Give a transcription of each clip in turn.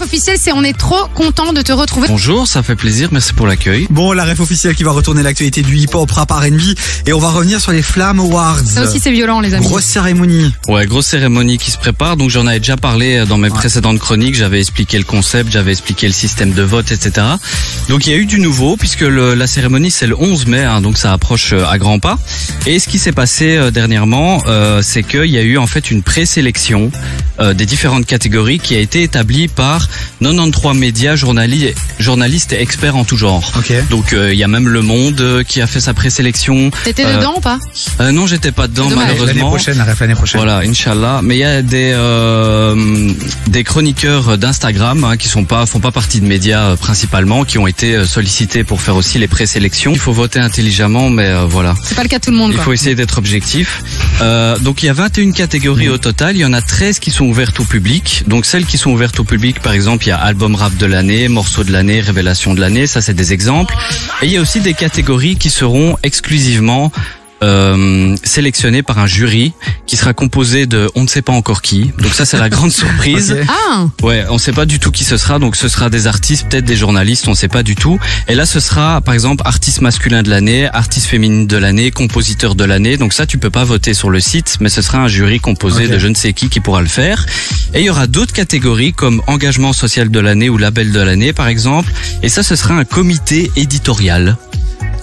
officielle, c'est on est trop content de te retrouver. Bonjour, ça fait plaisir, merci pour l'accueil. Bon, la ref officielle qui va retourner l'actualité du hip-hop, rap, R&B, et on va revenir sur les Flam Awards. Ça aussi c'est violent les amis. Grosse cérémonie. Ouais, grosse cérémonie qui se prépare, donc j'en avais déjà parlé dans mes précédentes chroniques, j'avais expliqué le concept, j'avais expliqué le système de vote, etc. Donc il y a eu du nouveau, puisque la cérémonie c'est le 11 mai, hein, donc ça approche à grands pas. Et ce qui s'est passé dernièrement, c'est qu'il y a eu en fait une présélection des différentes catégories qui a été établie par 93 médias, journalistes et experts en tout genre. Okay. Donc il y a même Le Monde qui a fait sa présélection. T'étais dedans ou pas? Non, j'étais pas dedans Dommage. malheureusement. L'année prochaine, la ref l'année prochaine. Voilà, Inch'Allah. Mais il y a des chroniqueurs d'Instagram hein, qui font pas partie de médias principalement, qui ont été sollicités pour faire aussi les présélections. Il faut voter intelligemment, mais voilà. C'est pas le cas de tout le monde. Il faut essayer d'être objectif. Donc il y a 21 catégories au total. Il y en a 13 qui sont ouvertes au public. Donc celles qui sont ouvertes au public, par exemple, il y a album rap de l'année, morceau de l'année, révélation de l'année. Ça, c'est des exemples. Et il y a aussi des catégories qui seront exclusivement sélectionné par un jury qui sera composé de on ne sait pas encore qui. Donc ça c'est la grande surprise. Okay. Ah. Ouais, on sait pas du tout qui ce sera. Donc ce sera des artistes, peut-être des journalistes, on sait pas du tout. Et là ce sera par exemple artiste masculin de l'année, artiste féminine de l'année, compositeur de l'année. Donc ça tu peux pas voter sur le site, mais ce sera un jury composé de je ne sais qui pourra le faire. Et il y aura d'autres catégories comme engagement social de l'année ou label de l'année par exemple. Et ça ce sera un comité éditorial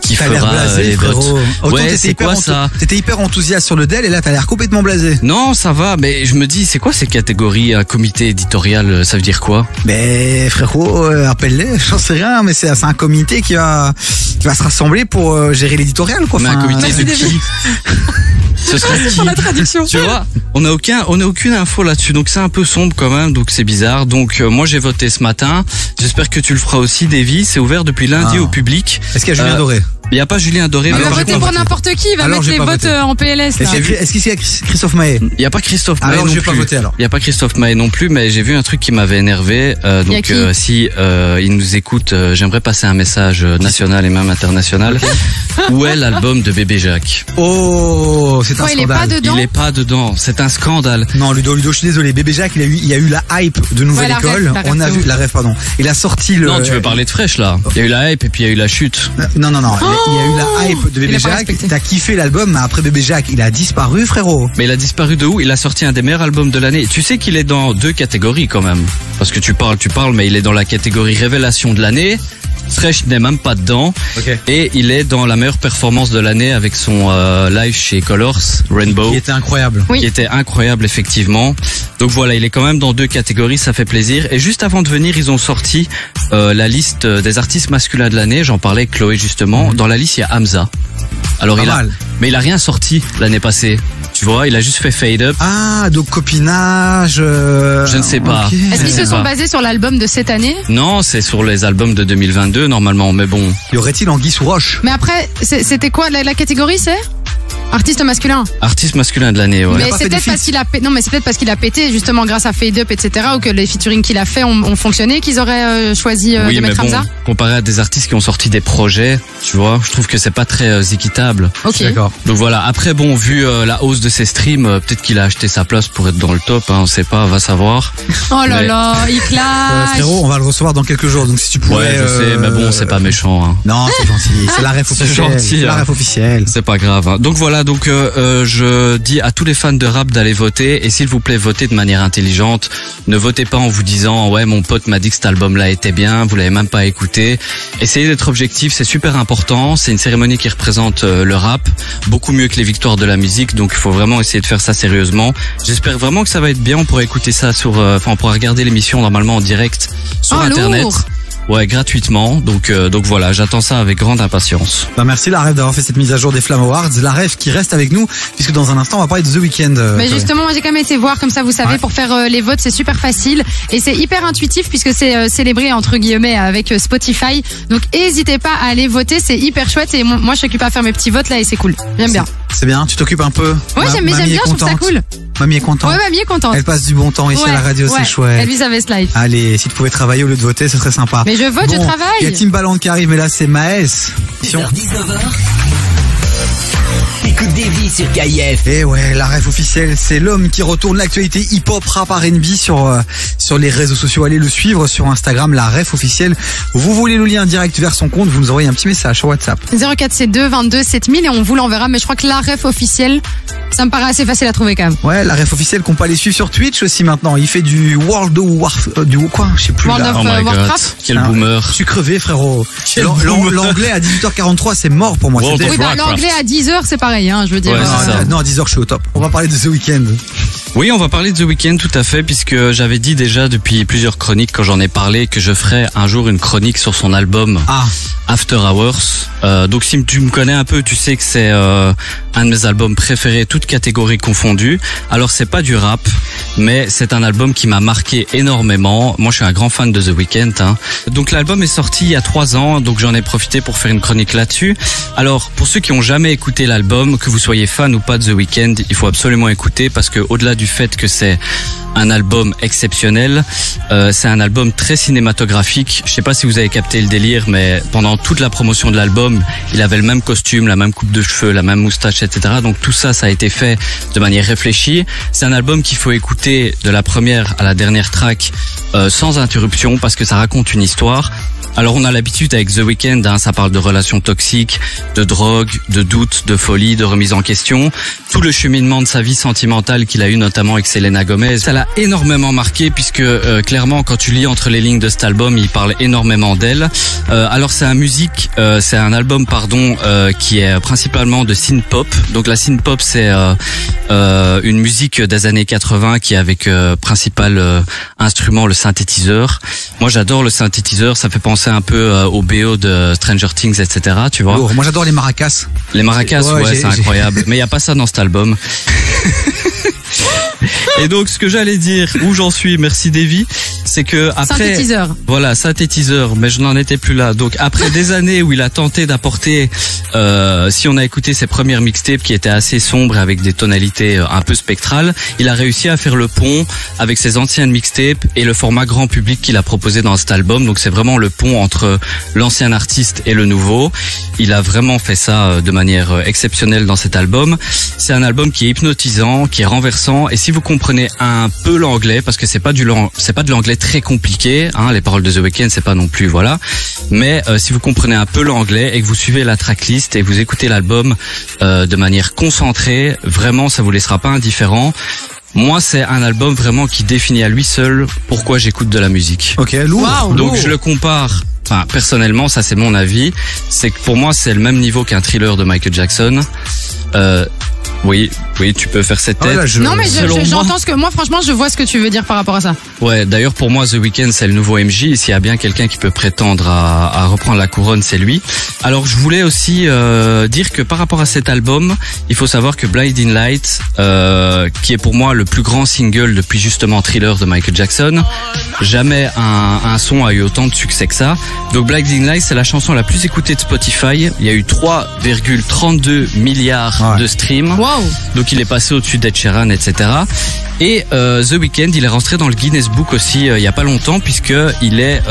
qui T'as l'air fera blasé, les votes. frérot. Autant Ouais, c'est quoi ça? T'étais hyper enthousiaste sur le DEL et là t'as l'air complètement blasé. Non, ça va, mais je me dis, c'est quoi ces catégories, un comité éditorial, ça veut dire quoi? Mais frérot, appelle-les, j'en sais rien, mais c'est un comité qui va se rassembler pour gérer l'éditorial, quoi. Mais un comité de qui? Ce serait qui? Pour la traduction. Tu vois, on n'a aucune info là-dessus, donc c'est un peu sombre quand même, donc c'est bizarre. Donc moi j'ai voté ce matin. J'espère que tu le feras aussi, Davy. C'est ouvert depuis lundi au public. Est-ce qu'il y a Julien Doré? Il n'y a pas Julien Doré. Il mais va j'ai voter pas pour voté. n'importe qui, il va Alors, mettre j'ai les pas votes voté. en PLS. Là. Est-ce qu'il y a Christophe Maé? Il n'y a pas Christophe Maé Alors non je vais plus. pas voter alors. Il n'y a pas Christophe Maé non plus, mais j'ai vu un truc qui m'avait énervé. Donc si il nous écoute, j'aimerais passer un message national et même international. Où est l'album de Bébé Jacques? Oh, c'est un Quoi, il est scandale. pas dedans? Il est pas dedans, c'est un scandale. Non, Ludo, je suis désolé. Bébé Jacques, il y a eu la hype de Nouvelle Ouais, la École. ref, On a vu la ref, pardon. Il a sorti le. Non, tu veux parler de fraîche là. Il y a eu la hype et puis il y a eu la chute. Non. Il y a eu la hype de Bébé Il a pas Jacques. respecté. T'as kiffé l'album, mais après Bébé Jacques, il a disparu, frérot. Mais il a disparu de où? Il a sorti un des meilleurs albums de l'année. Tu sais qu'il est dans 2 catégories quand même. Parce que tu parles, mais il est dans la catégorie révélation de l'année. Fresh n'est même pas dedans. Ok. Et il est dans la meilleure performance de l'année avec son live chez Colors, Rainbow. Qui était incroyable. Oui. Qui était incroyable effectivement. Donc voilà, il est quand même dans 2 catégories, ça fait plaisir. Et juste avant de venir, ils ont sorti la liste des artistes masculins de l'année. J'en parlais avec Chloé justement. Dans la liste, il y a Hamza. Alors mais il a rien sorti l'année passée. Tu vois, il a juste fait Fade Up. Ah, donc copinage. Je ne sais pas. Ok. Est-ce qu'ils Je sais se sont pas. basés sur l'album de cette année? Non, c'est sur les albums de 2022 normalement, mais bon. Y aurait-il Anguille sous roche? Mais après, c'était quoi la catégorie, c'est artiste masculin. Artiste masculin de l'année, ouais. Mais pas c'est fait peut-être de parce qu'il a pété, non, mais c'est peut-être parce qu'il a pété justement grâce à Fade Up, etc. ou que les featuring qu'il a fait ont fonctionné qu'ils auraient choisi Oui, de mais mettre bon, Hamza. comparé à des artistes qui ont sorti des projets, tu vois, je trouve que c'est pas très équitable. Ok. D'accord. Donc voilà, après bon, vu la hausse de ses streams, peut-être qu'il a acheté sa place pour être dans le top, hein, on sait pas, va savoir. Oh là Mais- là, il clash. Frérot, on va le recevoir dans quelques jours, donc si tu pourrais. Ouais, je sais, mais bon, c'est pas méchant, hein. Non, c'est gentil. C'est la ref C'est officielle. gentil, C'est la hein. ref officielle. C'est pas grave. Hein. Donc voilà, donc je dis à tous les fans de rap d'aller voter et s'il vous plaît votez de manière intelligente. Ne votez pas en vous disant ouais mon pote m'a dit que cet album-là était bien, vous l'avez même pas écouté. Essayez d'être objectif, c'est super important. C'est une cérémonie qui représente le rap beaucoup mieux que les victoires de la musique, donc il faut vraiment essayer de faire ça sérieusement. J'espère vraiment que ça va être bien. On pourra écouter ça sur, on pourra regarder l'émission normalement en direct sur internet. Lourd. Ouais, gratuitement. Donc voilà, j'attends ça avec grande impatience. Bah, merci la ref d'avoir fait cette mise à jour des Flam Awards. La ref qui reste avec nous, puisque dans un instant on va parler de The Weeknd. Mais justement, moi j'ai quand même été voir, comme ça vous savez, Ouais. pour faire les votes, c'est super facile et c'est hyper intuitif puisque c'est célébré entre guillemets avec Spotify. Donc n'hésitez pas à aller voter, c'est hyper chouette et moi je s'occupe à faire mes petits votes là et c'est cool. J'aime bien. C'est bien, tu t'occupes un peu. Ouais, j'aime Mamie bien, est je trouve ça contente. cool. Mamie est contente. Ouais, mamie est contente. Elle passe du bon temps ici à la radio, ouais. c'est chouette. Elvis Life. Allez, si tu pouvais travailler au lieu de voter, ce serait sympa. Mais je vote, je travaille. Il y a Timbaland qui arrive, mais là c'est Maes. 19h. T'écoutes Davy sur KIF. Et ouais, la ref officielle, c'est l'homme qui retourne l'actualité hip-hop, rap, R&B sur les réseaux sociaux. Allez le suivre sur Instagram, la ref officielle. Vous voulez le lien direct vers son compte, vous nous envoyez un petit message sur WhatsApp. 0472 22 7000 et on vous l'enverra. Mais je crois que la ref officielle, ça me paraît assez facile à trouver quand même. Ouais, la ref officielle qu'on peut aller suivre sur Twitch aussi maintenant. Il fait du World of Warcraft, du quoi, je sais plus. World là. of Oh my god, Warcraft. quel boomer. Je suis crevé, frérot. Quel boomer. L'anglais à 18h43, c'est mort pour moi. World C'est of Oui, bah, Warcraft. l'anglais à 10h, c'est pareil, hein, je veux dire. Ouais, c'est ça. Non, à 10h, je suis au top. On va parler de The Weeknd. Oui, on va parler de The Weeknd tout à fait, puisque j'avais dit déjà depuis plusieurs chroniques quand j'en ai parlé que je ferais un jour une chronique sur son album Ah, After Hours. Donc si tu me connais un peu, tu sais que c'est un de mes albums préférés, toutes catégories confondues. Alors c'est pas du rap, mais c'est un album qui m'a marqué énormément. Moi je suis un grand fan de The Weeknd. Hein. Donc l'album est sorti il y a 3 ans, donc j'en ai profité pour faire une chronique là-dessus. Alors pour ceux qui ont jamais écouté l'album, que vous soyez fan ou pas de The Weeknd, il faut absolument écouter parce que au-delà du fait que c'est un album exceptionnel, c'est un album très cinématographique. Je sais pas si vous avez capté le délire, mais pendant toute la promotion de l'album, il avait le même costume, la même coupe de cheveux, la même moustache, etc. Donc tout ça, ça a été fait de manière réfléchie. C'est un album qu'il faut écouter de la première à la dernière track sans interruption parce que ça raconte une histoire. Alors on a l'habitude avec The Weeknd, hein, ça parle de relations toxiques, de drogue, de doutes, de folie, de remise en question. Tout le cheminement de sa vie sentimentale qu'il a eu notamment avec Selena Gomez, ça l'a énormément marqué puisque clairement quand tu lis entre les lignes de cet album, il parle énormément d'elle. Alors c'est un album qui est principalement de synth-pop. Donc la synth-pop c'est une musique des années 80 qui a avec principal instrument le synthétiseur. Moi j'adore le synthétiseur, ça fait penser un peu au BO de Stranger Things, etc. Tu vois. lourd. Moi j'adore les maracas. Les maracas, ouais, c'est incroyable. Mais il y a pas ça dans cet album. Et donc, ce que j'allais dire, où j'en suis, merci Davy, c'est que après, Synthétiseur. voilà, synthétiseur, mais je n'en étais plus là. Donc, après des années où il a tenté d'apporter, si on a écouté ses premières mixtapes qui étaient assez sombres et avec des tonalités un peu spectrales, il a réussi à faire le pont avec ses anciennes mixtapes et le format grand public qu'il a proposé dans cet album. Donc, c'est vraiment le pont entre l'ancien artiste et le nouveau. Il a vraiment fait ça de manière exceptionnelle dans cet album. C'est un album qui est hypnotisant, qui est renversant. Et si vous comprenez un peu l'anglais, parce que c'est pas de l'anglais très compliqué, hein, les paroles de The Weeknd, c'est pas non plus, voilà. Mais si vous comprenez un peu l'anglais et que vous suivez la tracklist et que vous écoutez l'album de manière concentrée, vraiment, ça vous laissera pas indifférent. Moi, c'est un album vraiment qui définit à lui seul pourquoi j'écoute de la musique. Ok, lourd. Waouh. Donc je le compare, enfin personnellement, ça c'est mon avis, c'est que pour moi c'est le même niveau qu'un Thriller de Michael Jackson. Oui, tu peux faire cette tête. Ah, là, Non mais Selon moi- j'entends ce que moi franchement je vois ce que tu veux dire par rapport à ça. Ouais, d'ailleurs pour moi The Weeknd c'est le nouveau MJ, et s'il y a bien quelqu'un qui peut prétendre à reprendre la couronne, c'est lui. Alors je voulais aussi dire que par rapport à cet album, il faut savoir que Blinding Light, qui est pour moi le plus grand single depuis justement Thriller de Michael Jackson, jamais un son a eu autant de succès que ça. Donc Blinding Light c'est la chanson la plus écoutée de Spotify, il y a eu 3,32 milliards de streams. Wow. Donc il est passé au-dessus d'Ed Sheeran, etc. Et The Weeknd, il est rentré dans le Guinness Book aussi il y a pas longtemps, puisque il est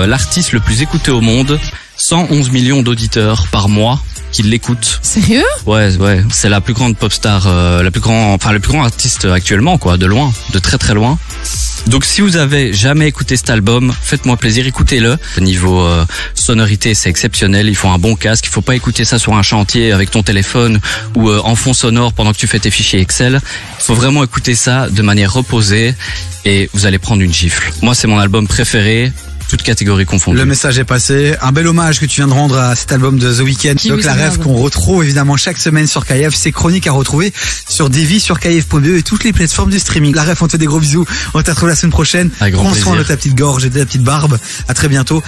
l'artiste le plus écouté au monde, 111 millions d'auditeurs par mois qui l'écoutent. Sérieux? Ouais, c'est la plus grande pop star, le plus grand artiste actuellement, quoi, de loin, de très très loin. Donc si vous avez jamais écouté cet album, faites-moi plaisir, écoutez-le. Au niveau sonorité, c'est exceptionnel. Il faut un bon casque. Il faut pas écouter ça sur un chantier avec ton téléphone ou en fond sonore pendant que tu fais tes fichiers Excel. Il faut vraiment écouter ça de manière reposée et vous allez prendre une gifle. Moi, c'est mon album préféré, toutes catégories confondues. Le message est passé. Un bel hommage que tu viens de rendre à cet album de The Weeknd. Qui Donc vous la rêve énerve. qu'on retrouve évidemment chaque semaine sur KIF. C'est chroniques à retrouver sur Davy, sur KIF.be et toutes les plateformes du streaming. La rêve, on te fait des gros bisous. On te retrouve la semaine prochaine. Avec grand Prends soin plaisir. de ta petite gorge et de ta petite barbe. À très bientôt.